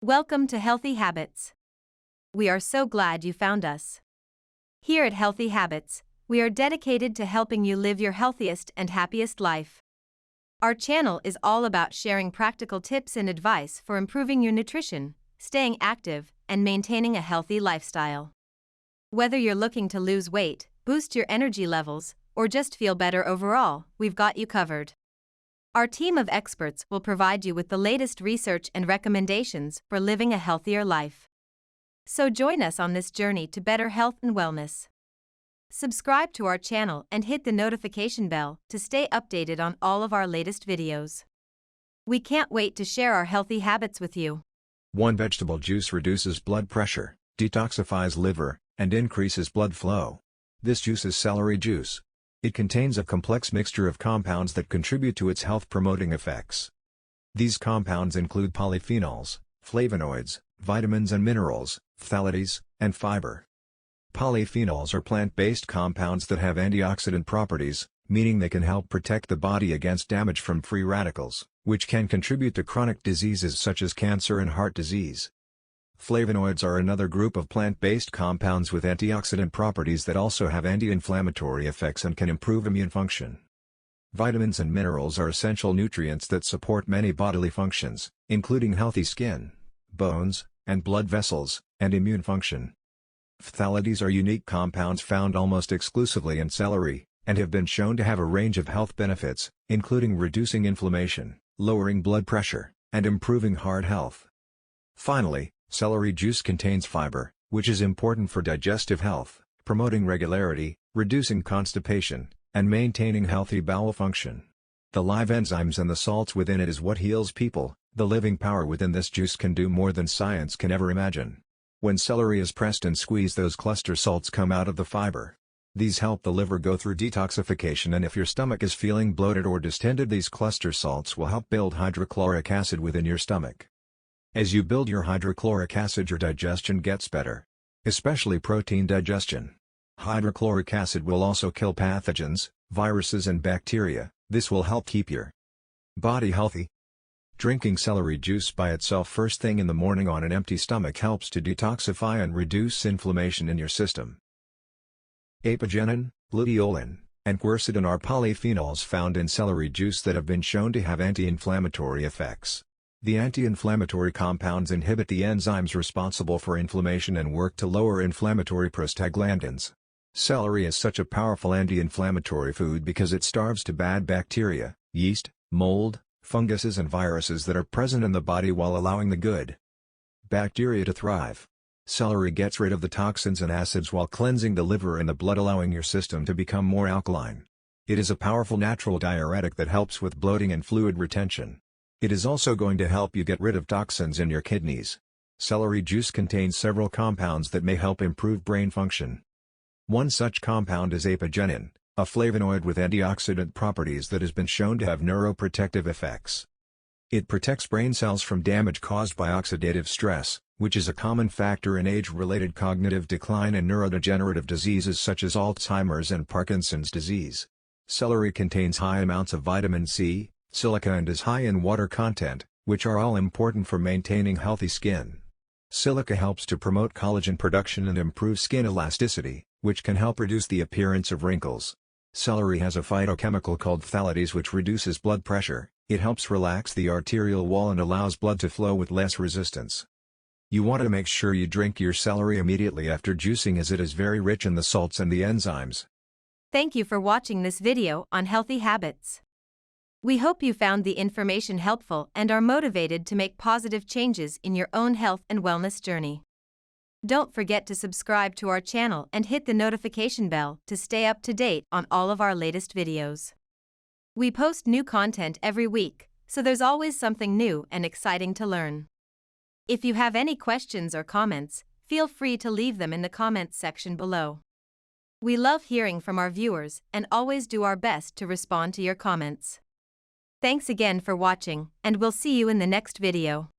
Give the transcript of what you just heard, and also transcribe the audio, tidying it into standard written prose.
Welcome to Healthy Habits. We are so glad you found us. Here at Healthy Habits, we are dedicated to helping you live your healthiest and happiest life. Our channel is all about sharing practical tips and advice for improving your nutrition, staying active, and maintaining a healthy lifestyle. Whether you're looking to lose weight, boost your energy levels, or just feel better overall, we've got you covered. Our team of experts will provide you with the latest research and recommendations for living a healthier life. So join us on this journey to better health and wellness. Subscribe to our channel and hit the notification bell to stay updated on all of our latest videos. We can't wait to share our healthy habits with you. 1 vegetable juice reduces blood pressure, detoxifies liver, and increases blood flow. This juice is celery juice. It contains a complex mixture of compounds that contribute to its health-promoting effects. These compounds include polyphenols, flavonoids, vitamins and minerals, phthalides, and fiber. Polyphenols are plant-based compounds that have antioxidant properties, meaning they can help protect the body against damage from free radicals, which can contribute to chronic diseases such as cancer and heart disease. Flavonoids are another group of plant-based compounds with antioxidant properties that also have anti-inflammatory effects and can improve immune function. Vitamins and minerals are essential nutrients that support many bodily functions, including healthy skin, bones, and blood vessels, and immune function. Phthalides are unique compounds found almost exclusively in celery, and have been shown to have a range of health benefits, including reducing inflammation, lowering blood pressure, and improving heart health. Finally, celery juice contains fiber, which is important for digestive health, promoting regularity, reducing constipation, and maintaining healthy bowel function. The live enzymes and the salts within it is what heals people. The living power within this juice can do more than science can ever imagine. When celery is pressed and squeezed, those cluster salts come out of the fiber. These help the liver go through detoxification, and if your stomach is feeling bloated or distended, these cluster salts will help build hydrochloric acid within your stomach. As you build your hydrochloric acid, your digestion gets better. Especially protein digestion. Hydrochloric acid will also kill pathogens, viruses and bacteria. This will help keep your body healthy. Drinking celery juice by itself first thing in the morning on an empty stomach helps to detoxify and reduce inflammation in your system. Apigenin, luteolin, and quercetin are polyphenols found in celery juice that have been shown to have anti-inflammatory effects. The anti-inflammatory compounds inhibit the enzymes responsible for inflammation and work to lower inflammatory prostaglandins. Celery is such a powerful anti-inflammatory food because it starves to bad bacteria, yeast, mold, funguses and viruses that are present in the body while allowing the good bacteria to thrive. Celery gets rid of the toxins and acids while cleansing the liver and the blood, allowing your system to become more alkaline. It is a powerful natural diuretic that helps with bloating and fluid retention. It is also going to help you get rid of toxins in your kidneys. Celery juice contains several compounds that may help improve brain function. One such compound is apigenin, a flavonoid with antioxidant properties that has been shown to have neuroprotective effects. It protects brain cells from damage caused by oxidative stress, which is a common factor in age-related cognitive decline and neurodegenerative diseases such as Alzheimer's and Parkinson's disease. Celery contains high amounts of vitamin C, silica, and is high in water content, which are all important for maintaining healthy skin. Silica helps to promote collagen production and improve skin elasticity, which can help reduce the appearance of wrinkles. Celery has a phytochemical called phthalides which reduces blood pressure. It helps relax the arterial wall and allows blood to flow with less resistance. You want to make sure you drink your celery immediately after juicing, as it is very rich in the salts and the enzymes. Thank you for watching this video on healthy habits. We hope you found the information helpful and are motivated to make positive changes in your own health and wellness journey. Don't forget to subscribe to our channel and hit the notification bell to stay up to date on all of our latest videos. We post new content every week, so there's always something new and exciting to learn. If you have any questions or comments, feel free to leave them in the comments section below. We love hearing from our viewers and always do our best to respond to your comments. Thanks again for watching, and we'll see you in the next video.